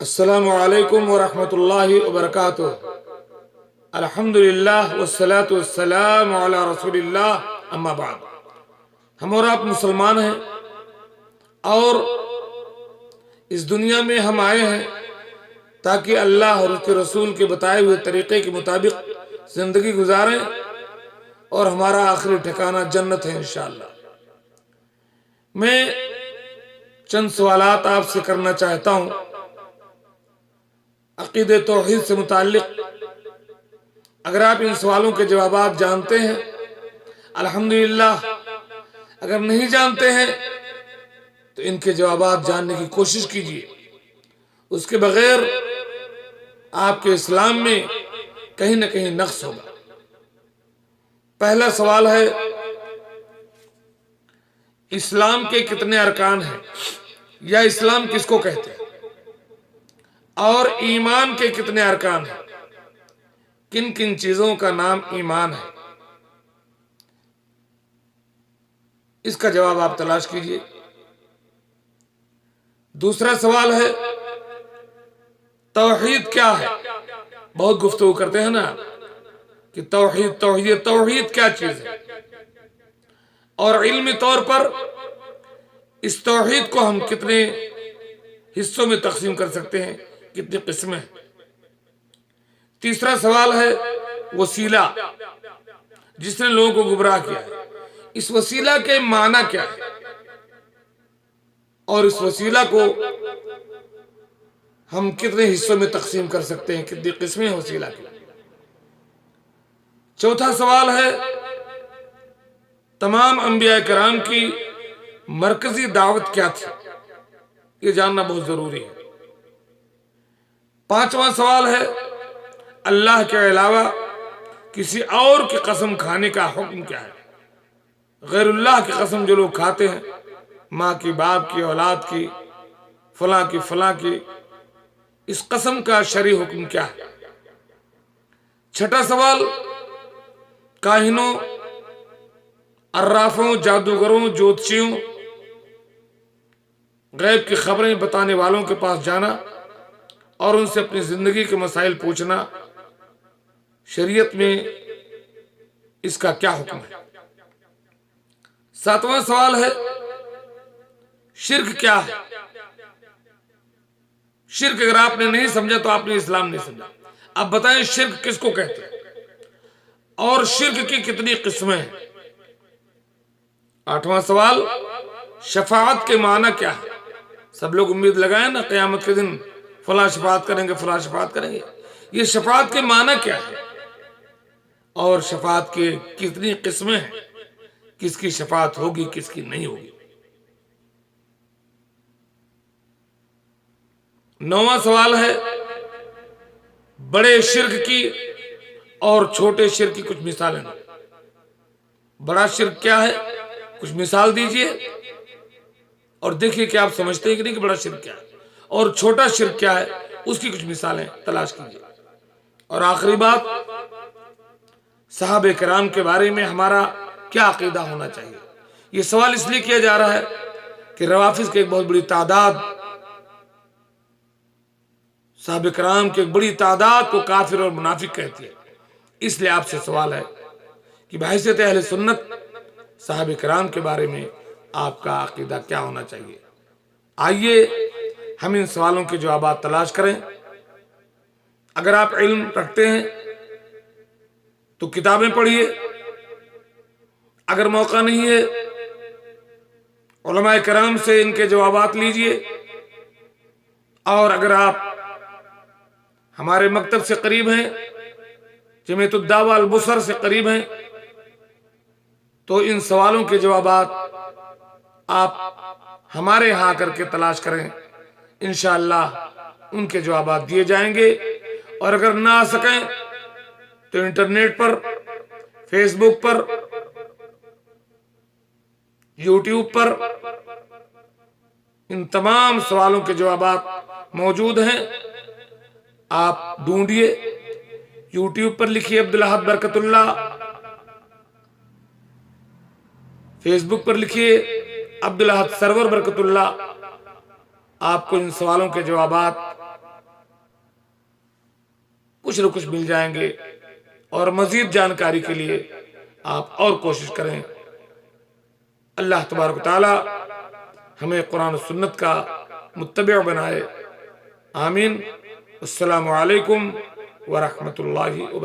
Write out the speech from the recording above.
अस्सलामु अलैकुम वरहमतुल्लाहि वबरकातुह। अल्हम्दुलिल्लाह वस्सलातु वस्सलामु अला रसूलिल्लाह, अम्मा बाद। हम और आप मुसलमान हैं और इस दुनिया में हम आए हैं ताकि अल्लाह और उसके रसूल के बताए हुए तरीक़े के मुताबिक ज़िंदगी गुजारें और हमारा आखिरी ठिकाना जन्नत है इंशाअल्लाह। मैं चंद सवालात आपसे करना चाहता हूँ अक़ीदे तौहीद से मुताल्लिक़। अगर आप इन सवालों के जवाब जानते हैं अल्हम्दुलिल्लाह, अगर नहीं जानते हैं तो इनके जवाब जानने की कोशिश कीजिए। उसके बगैर आपके इस्लाम में कहीं ना कहीं नक़्स होगा। पहला सवाल है, इस्लाम के कितने अरकान हैं, या इस्लाम किसको कहते हैं, और ईमान के कितने अरकान हैं? किन किन चीजों का नाम ईमान है? इसका जवाब आप तलाश कीजिए। दूसरा सवाल है, तौहीद क्या है? बहुत गुफ्तगू करते हैं ना कि तौहीद तौहीद तौहीद क्या चीज है, और इल्मी तौर पर इस तौहीद को हम कितने हिस्सों में तकसीम कर सकते हैं, कितनी किस्में हैं? तीसरा सवाल है, वसीला जिसने लोगों को गुमराह किया है, इस वसीला के माना क्या है, और इस वसीला को हम कितने हिस्सों में तकसीम कर सकते हैं, कितनी किस्में हैं वसीला की? चौथा सवाल है, तमाम अंबिया कराम की मरकजी दावत क्या थी? ये जानना बहुत जरूरी है। पांचवा सवाल है, अल्लाह के अलावा किसी और की कसम खाने का हुक्म क्या है? गैरुल्लाह की कसम जो लोग खाते हैं, माँ की, बाप की, औलाद की, फलां की, इस कसम का शरई हुक्म क्या है? छठा सवाल, काहिनों, अर्राफों, जादूगरों, ज्योतिषियों, गैब की खबरें बताने वालों के पास जाना और उनसे अपनी जिंदगी के मसाइल पूछना, शरीयत में इसका क्या हुक्म है? सातवां सवाल है, शिर्क क्या है? शिर्क अगर आपने नहीं समझा तो आपने इस्लाम नहीं समझा। अब बताएं शिर्क किसको कहते हैं और शिर्क की कितनी किस्में हैं? आठवां सवाल, शफाअत के माना क्या है? सब लोग उम्मीद लगाए ना क़यामत के दिन फला शफाअत करेंगे, फला शफाअत करेंगे। ये शफाअत के माना क्या है और शफाअत के कितनी किस्में हैं? किसकी शफाअत होगी, किसकी नहीं होगी? नौवां सवाल है, बड़े शिर्क की और छोटे शिर्क की कुछ मिसालें। बड़ा शिर्क क्या है, कुछ मिसाल दीजिए और देखिए कि आप समझते हैं कि नहीं कि बड़ा शिर्क क्या है, और छोटा शिर्क क्या है, उसकी कुछ मिसालें तलाश कीजिए। और आखिरी बात, सहाबे किराम के बारे में हमारा क्या अकीदा होना चाहिए? ये सवाल इसलिए किया जा रहा है कि रवाफिज की एक बहुत बड़ी तादाद, सहाबे किराम की एक बड़ी तादाद को काफिर और मुनाफिक कहती है। इसलिए आपसे सवाल है कि बहैसियत अहले सुन्नत सहाबे किराम के बारे में आपका अकीदा क्या होना चाहिए? आइए हम इन सवालों के जवाब तलाश करें। अगर आप इल्म रखते हैं तो किताबें पढ़िए, अगर मौका नहीं है उलमाए किराम से इनके जवाब लीजिए, और अगर आप हमारे मकतब से करीब हैं, जमीयतुद दावा अल बुसर से करीब हैं, तो इन सवालों के जवाब आप हमारे यहाँ आकर के तलाश करें, इंशाअल्लाह उनके जवाब दिए जाएंगे। और अगर ना आ सकें तो इंटरनेट पर, फेसबुक पर, यूट्यूब पर इन तमाम सवालों के जवाब मौजूद हैं। आप ढूंढिए, यूट्यूब पर लिखिए अब्दुल अहद बरकतुल्लाह, फेसबुक पर लिखिए अब्दुल अहद सरवर बरकतुल्लाह। आपको इन सवालों के जवाब कुछ न कुछ मिल जाएंगे। और मजीद जानकारी के लिए आप और कोशिश करें। अल्लाह तबारक व तआला हमें कुरान और सुन्नत का मुत्तबी बनाए। आमीन। अस्सलामु अलैकुम व रहमतुल्लाहि व बरकातुहू।